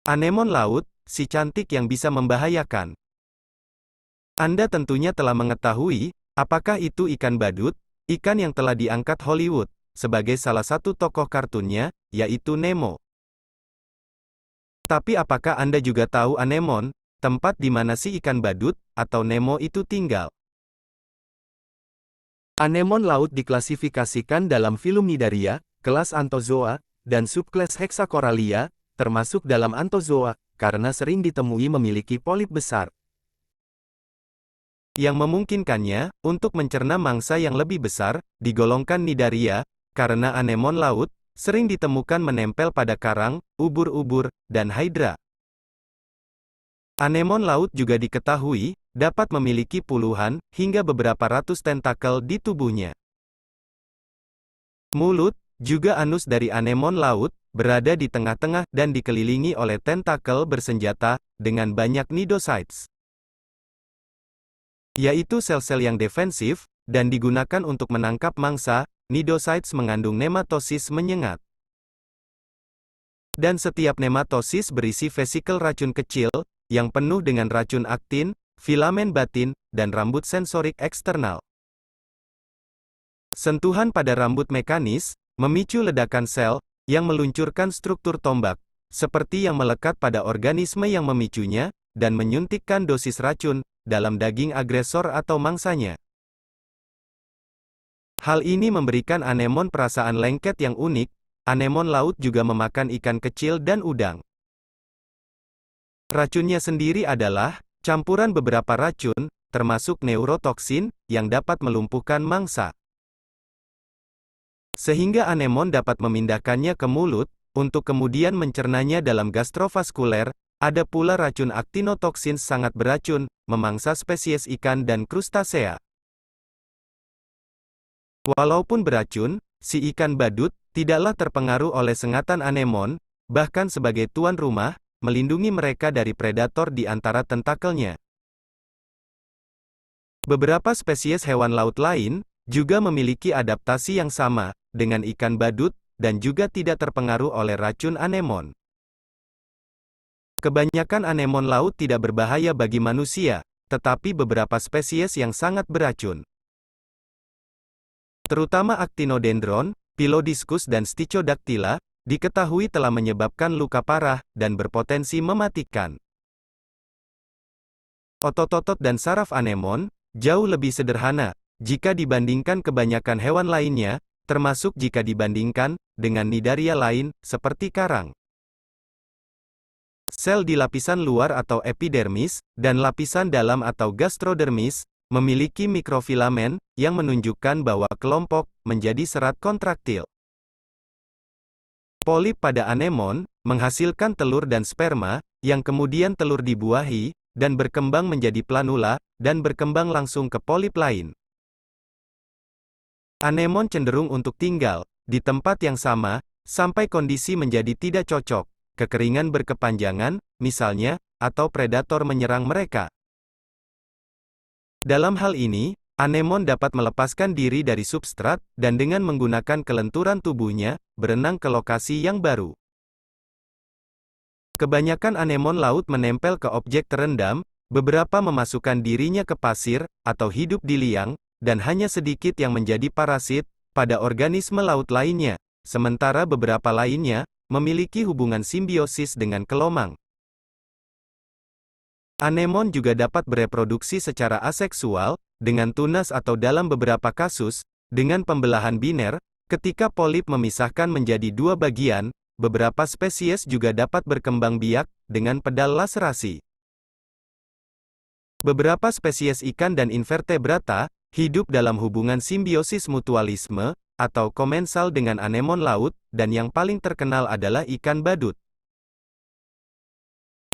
Anemon laut, si cantik yang bisa membahayakan. Anda tentunya telah mengetahui, apakah itu ikan badut, ikan yang telah diangkat Hollywood, sebagai salah satu tokoh kartunnya, yaitu Nemo. Tapi apakah Anda juga tahu anemon, tempat di mana si ikan badut, atau Nemo itu tinggal? Anemon laut diklasifikasikan dalam filum Cnidaria, kelas Anthozoa, dan subkelas Hexacoralia, termasuk dalam Anthozoa, karena sering ditemui memiliki polip besar. Yang memungkinkannya, untuk mencerna mangsa yang lebih besar, digolongkan Cnidaria, karena anemon laut, sering ditemukan menempel pada karang, ubur-ubur, dan hydra. Anemon laut juga diketahui, dapat memiliki puluhan, hingga beberapa ratus tentakel di tubuhnya. Mulut, juga anus dari anemon laut, berada di tengah-tengah dan dikelilingi oleh tentakel bersenjata, dengan banyak cnidocytes, yaitu sel-sel yang defensif, dan digunakan untuk menangkap mangsa. Cnidocytes mengandung nematosis menyengat. Dan setiap nematosis berisi vesikel racun kecil, yang penuh dengan racun aktin, filamen batin, dan rambut sensorik eksternal. Sentuhan pada rambut mekanis, memicu ledakan sel, yang meluncurkan struktur tombak, seperti yang melekat pada organisme yang memicunya, dan menyuntikkan dosis racun, dalam daging agresor atau mangsanya. Hal ini memberikan anemon perasaan lengket yang unik. Anemon laut juga memakan ikan kecil dan udang. Racunnya sendiri adalah campuran beberapa racun, termasuk neurotoksin, yang dapat melumpuhkan mangsa. Sehingga anemon dapat memindahkannya ke mulut, untuk kemudian mencernanya dalam gastrovaskuler. Ada pula racun actinotoksin sangat beracun, memangsa spesies ikan dan krustasea. Walaupun beracun, si ikan badut tidaklah terpengaruh oleh sengatan anemon, bahkan sebagai tuan rumah, melindungi mereka dari predator di antara tentakelnya. Beberapa spesies hewan laut lain juga memiliki adaptasi yang sama dengan ikan badut, dan juga tidak terpengaruh oleh racun anemon. Kebanyakan anemon laut tidak berbahaya bagi manusia, tetapi beberapa spesies yang sangat beracun, terutama Actinodendron, Pilodiscus dan Stichodactyla, diketahui telah menyebabkan luka parah, dan berpotensi mematikan. Otot-otot dan saraf anemon, jauh lebih sederhana, jika dibandingkan kebanyakan hewan lainnya, termasuk jika dibandingkan, dengan Cnidaria lain, seperti karang. Sel di lapisan luar atau epidermis, dan lapisan dalam atau gastrodermis, memiliki mikrofilamen, yang menunjukkan bahwa kelompok, menjadi serat kontraktil. Polip pada anemon, menghasilkan telur dan sperma, yang kemudian telur dibuahi, dan berkembang menjadi planula, dan berkembang langsung ke polip lain. Anemon cenderung untuk tinggal di tempat yang sama, sampai kondisi menjadi tidak cocok, kekeringan berkepanjangan, misalnya, atau predator menyerang mereka. Dalam hal ini, anemon dapat melepaskan diri dari substrat, dan dengan menggunakan kelenturan tubuhnya, berenang ke lokasi yang baru. Kebanyakan anemon laut menempel ke objek terendam, beberapa memasukkan dirinya ke pasir, atau hidup di liang, dan hanya sedikit yang menjadi parasit, pada organisme laut lainnya, sementara beberapa lainnya, memiliki hubungan simbiosis dengan kelomang. Anemon juga dapat bereproduksi secara aseksual, dengan tunas atau dalam beberapa kasus, dengan pembelahan biner. Ketika polip memisahkan menjadi dua bagian, beberapa spesies juga dapat berkembang biak, dengan pedal laserasi. Beberapa spesies ikan dan invertebrata, hidup dalam hubungan simbiosis mutualisme, atau komensal dengan anemon laut, dan yang paling terkenal adalah ikan badut.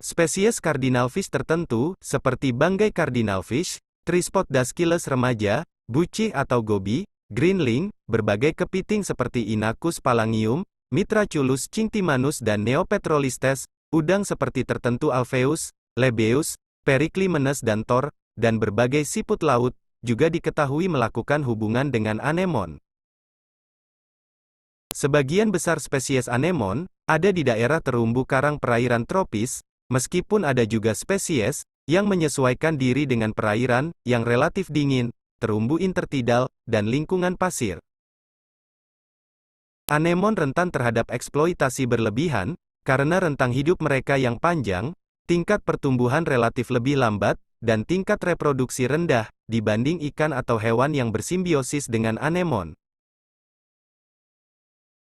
Spesies cardinalfish tertentu, seperti banggai cardinalfish, Trispoddascylus remaja, bucih atau gobi, greenling, berbagai kepiting seperti Inachus phalangium, Mitraculus cinctimanus dan Neopetrolistes, udang seperti tertentu Alpheus, Lebeus, Periclymenes dan Thor, dan berbagai siput laut, juga diketahui melakukan hubungan dengan anemon. Sebagian besar spesies anemon ada di daerah terumbu karang perairan tropis, meskipun ada juga spesies yang menyesuaikan diri dengan perairan yang relatif dingin, terumbu intertidal, dan lingkungan pasir. Anemon rentan terhadap eksploitasi berlebihan, karena rentang hidup mereka yang panjang, tingkat pertumbuhan relatif lebih lambat, dan tingkat reproduksi rendah, dibanding ikan atau hewan yang bersimbiosis dengan anemon.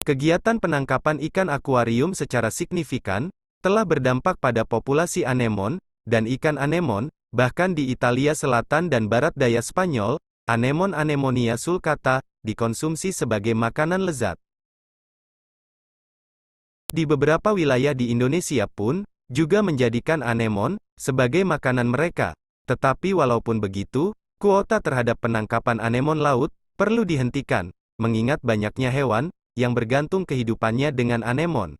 Kegiatan penangkapan ikan akuarium secara signifikan, telah berdampak pada populasi anemon, dan ikan anemon, bahkan di Italia Selatan dan Barat Daya Spanyol, anemon Anemonia sulcata, dikonsumsi sebagai makanan lezat. Di beberapa wilayah di Indonesia pun, juga menjadikan anemon sebagai makanan mereka. Tetapi walaupun begitu, kuota terhadap penangkapan anemon laut perlu dihentikan, mengingat banyaknya hewan yang bergantung kehidupannya dengan anemon.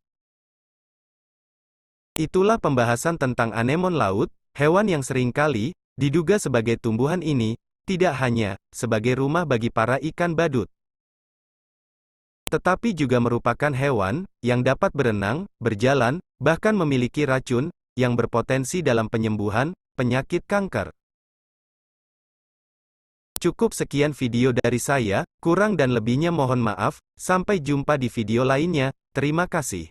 Itulah pembahasan tentang anemon laut, hewan yang seringkali diduga sebagai tumbuhan ini, tidak hanya sebagai rumah bagi para ikan badut, tetapi juga merupakan hewan yang dapat berenang, berjalan, bahkan memiliki racun yang berpotensi dalam penyembuhan penyakit kanker. Cukup sekian video dari saya, kurang dan lebihnya mohon maaf, sampai jumpa di video lainnya, terima kasih.